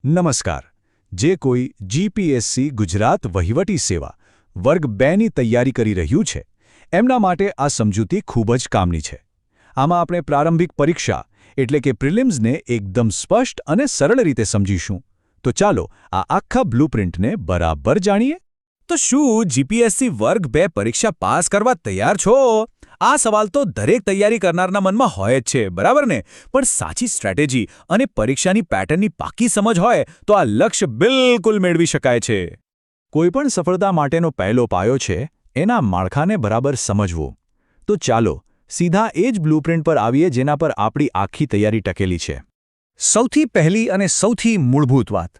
નમસ્કાર. જે કોઈ જીપીએસસી ગુજરાત વહીવટી સેવા વર્ગ 2ની તૈયારી કરી રહ્યું છે એમના માટે આ સમજૂતી ખૂબ જ કામની છે. આમાં આપણે પ્રારંભિક પરીક્ષા એટલે કે પ્રિલિમ્સને એકદમ સ્પષ્ટ અને સરળ રીતે સમજીશું. તો ચાલો આ આખા બ્લુપ્રિન્ટને બરાબર જાણીએ. તો શું જીપીએસસી વર્ગ 2 પરીક્ષા પાસ કરવા તૈયાર છો? આ સવાલ તો દરેક તૈયારી કરનારના મનમાં હોય જ છે, બરાબર ને? પણ સાચી સ્ટ્રેટેજી અને પરીક્ષાની પેટર્નની પાકી સમજ હોય તો આ લક્ષ્ય બિલકુલ મેળવી શકાય છે. કોઈપણ સફળતા માટેનો પહેલો પાયો છે એના માળખાને બરાબર સમજવું. તો ચાલો સીધા એ જ બ્લુપ્રિન્ટ પર આવીએ જેના પર આપણી આખી તૈયારી ટકેલી છે. સૌથી પહેલી અને સૌથી મૂળભૂત વાત,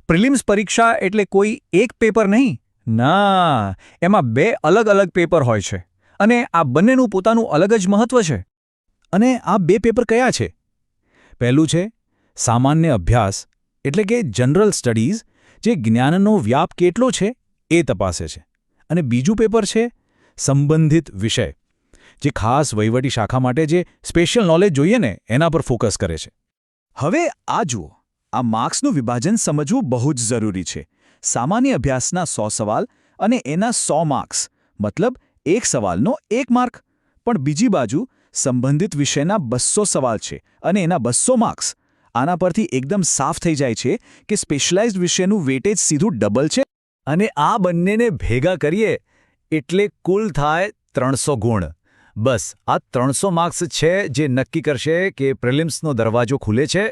પ્રિલિમ્સ પરીક્ષા એટલે કોઈ એક પેપર નહીં. ના, એમાં બે અલગ અલગ પેપર હોય છે અને આ બંનેનું પોતાનું અલગ જ મહત્વ છે. અને આ બે પેપર કયા છે? પહેલું છે સામાન્ય અભ્યાસ એટલે કે જનરલ સ્ટડીઝ, જે જ્ઞાનનો વ્યાપ કેટલો છે એ તપાસે છે. અને બીજું પેપર છે સંબંધિત વિષય, જે ખાસ વહીવટી શાખા માટે જે સ્પેશિયલ નોલેજ જોઈએ ને એના પર ફોકસ કરે છે. હવે આ જુઓ, આ માર્ક્સનું વિભાજન સમજવું બહુ જ જરૂરી છે. સામાન્ય અભ્યાસના 100 સવાલ અને એના 100 માર્ક્સ, મતલબ એક સવાલનો 1 માર્ક. પણ બીજી બાજુ સંબંધિત વિષયના 200 સવાલ છે અને એના 200 માર્ક્સ. આના પરથી એકદમ સાફ થઈ જાય છે કે સ્પેશિયલાઇઝ્ડ વિષયનું વેટેજ સીધું ડબલ છે. અને આ બંનેને ભેગા કરીએ એટલે કુલ થાય 300 ગુણ. બસ આ 300 માર્ક્સ છે જે નક્કી કરશે કે પ્રિલિમ્સનો દરવાજો ખુલે છે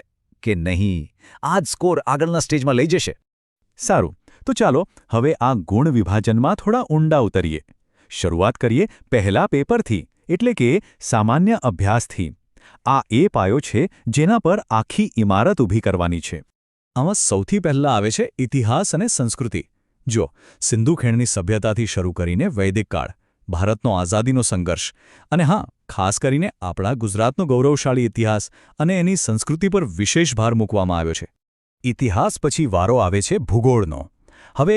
કે નહીં. આ જ સ્કોર આગળના સ્ટેજમાં લઈ જશે. સારું, તો ચાલો હવે આ ગુણ વિભાજનમાં થોડા ઊંડા ઉતરીએ. શરૂઆત કરીએ પહેલા પેપરથી એટલે કે સામાન્ય અભ્યાસથી. આ એ પાયો છે જેના પર આખી ઇમારત ઊભી કરવાની છે. આમાં સૌથી પહેલાં આવે છે ઇતિહાસ અને સંસ્કૃતિ. જો સિંધુ ખીણની સભ્યતાથી શરૂ કરીને વૈદિક કાળ, ભારતનો આઝાદીનો સંઘર્ષ અને હા, ખાસ કરીને આપણા ગુજરાતનો ગૌરવશાળી ઇતિહાસ અને એની સંસ્કૃતિ પર વિશેષ ભાર મૂકવામાં આવ્યો છે. ઇતિહાસ પછી વારો આવે છે ભૂગોળનો. હવે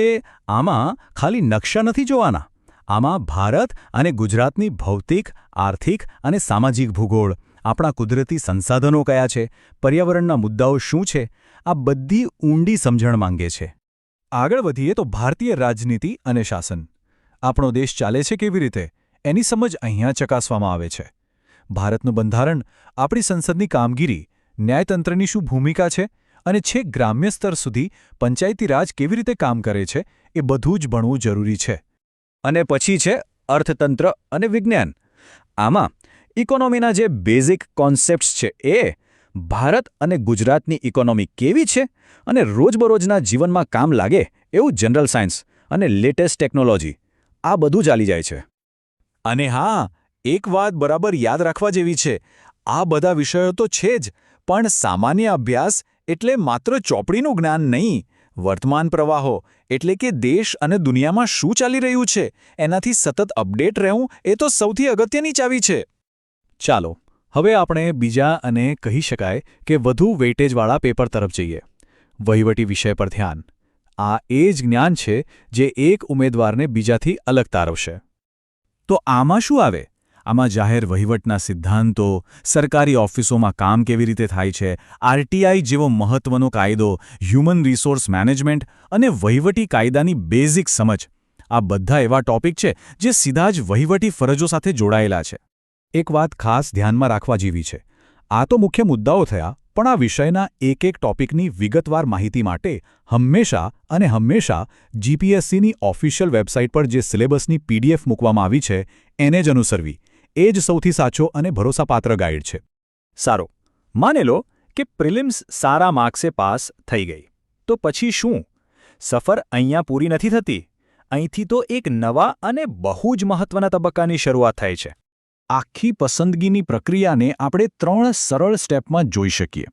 આમાં ખાલી નકશા નથી જોવાના. આમાં ભારત અને ગુજરાતની ભૌતિક, આર્થિક અને સામાજિક ભૂગોળ, આપણા કુદરતી સંસાધનો કયા છે, પર્યાવરણના મુદ્દાઓ શું છે, આ બધી ઊંડી સમજણ માંગે છે. આગળ વધીએ તો ભારતીય રાજનીતિ અને શાસન. આપણો દેશ ચાલે છે કેવી રીતે એની સમજ અહીંયા ચકાસવામાં આવે છે. ભારતનું બંધારણ, આપણી સંસદની કામગીરી, ન્યાયતંત્રની શું ભૂમિકા છે અને છેક ગ્રામ્ય સ્તર સુધી પંચાયતી રાજ કેવી રીતે કામ કરે છે એ બધું જ ભણવું જરૂરી છે. અને પછી છે અર્થતંત્ર અને વિજ્ઞાન. આમાં ઇકોનોમીના જે બેઝિક કોન્સેપ્ટ્સ છે એ, ભારત અને ગુજરાતની ઇકોનોમી કેવી છે અને રોજબરોજના જીવનમાં કામ લાગે એવું જનરલ સાયન્સ અને લેટેસ્ટ ટેકનોલોજી, આ બધું ચાલી જાય છે. અને હા, એક વાત બરાબર યાદ રાખવા જેવી છે, આ બધા વિષયો તો છે જ, પણ સામાન્ય અભ્યાસ એટલે માત્ર ચોપડીનું જ્ઞાન નહીં. વર્તમાન પ્રવાહો એટલે કે દેશ અને દુનિયામાં શું ચાલી રહ્યું છે એનાથી સતત અપડેટ રહેવું એ તો સૌથી અગત્યની ચાવી છે. ચાલો હવે આપણે બીજા અને કહી શકાય કે વધુ વેઇટેજવાળા પેપર તરફ જઈએ. વહીવટી વિષય પર ધ્યાન. આ એ જ જ્ઞાન છે જે એક ઉમેદવારને બીજાથી અલગ તારવશે. તો આમાં શું આવે? આમાં જાહેર વહીવટના સિદ્ધાંતો, સરકારી ઓફિસોમાં કામ કેવી રીતે થાય છે, આરટીઆઈ જેવો મહત્વનો કાયદો, હ્યુમન રિસોર્સ મેનેજમેન્ટ અને વહીવટી કાયદાની બેઝિક સમજ, આ બધા એવા ટોપિક છે જે સીધા જ વહીવટી ફરજો સાથે જોડાયેલા છે. એક વાત ખાસ ધ્યાનમાં રાખવા જેવી છે. આ તો મુખ્ય મુદ્દાઓ થયા, પણ આ વિષયના એક એક ટોપિકની વિગતવાર માહિતી માટે હંમેશા જીપીએસસીની ઓફિશિયલ વેબસાઇટ પર જે સિલેબસની પીડીએફ મૂકવામાં આવી છે એને જ અનુસરવી. એ જ સૌથી સાચો અને ભરોસાપાત્ર ગાઈડ છે. સારો, માની લો કે પ્રિલિમ્સ સારા માર્ક્સે પાસ થઈ ગઈ. તો પછી શું? સફર અહીંયા પૂરી નથી થતી. અહીંથી તો એક નવા અને બહુ જ મહત્વના તબક્કાની શરૂઆત થાય છે. આખી પસંદગીની પ્રક્રિયાને આપણે 3 સરળ સ્ટેપમાં જોઈ શકીએ.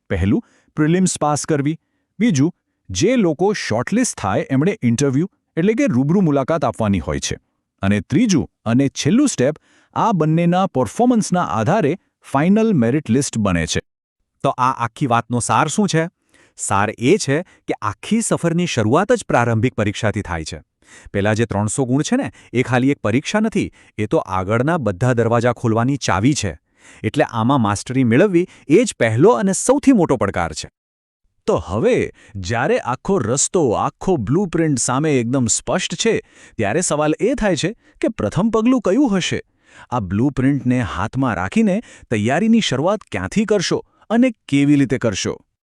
પહેલું, પ્રિલિમ્સ પાસ કરવી. બીજું, જે લોકો શોર્ટલિસ્ટ થાય એમણે ઇન્ટરવ્યૂ એટલે કે રૂબરૂ મુલાકાત આપવાની હોય છે. અને ત્રીજું અને છેલ્લું સ્ટેપ, આ બંનેના પરફોર્મન્સના આધારે ફાઇનલ મેરિટ લિસ્ટ બને છે. તો આ આખી વાતનો સાર શું છે? સાર એ છે કે આખી સફરની શરૂઆત જ પ્રારંભિક પરીક્ષાથી થાય છે. પેલા જે 300 ગુણ છે ને, એ ખાલી એક પરીક્ષા નથી, એ તો આગળના બધા દરવાજા ખોલવાની ચાવી છે. એટલે આમાં માસ્ટરી મેળવવી એ જ પહેલો અને સૌથી મોટો પડકાર છે. તો હવે જ્યારે આખો રસ્તો આખો બ્લૂપ્રિન્ટ સામે એકદમ સ્પષ્ટ છે ત્યારે સવાલ એ થાય છે કે પ્રથમ પગલું કયું હશે? આ બ્લૂપ્રિન્ટને હાથમાં રાખીને તૈયારીની શરૂઆત ક્યાંથી કરશો અને કેવી રીતે કરશો?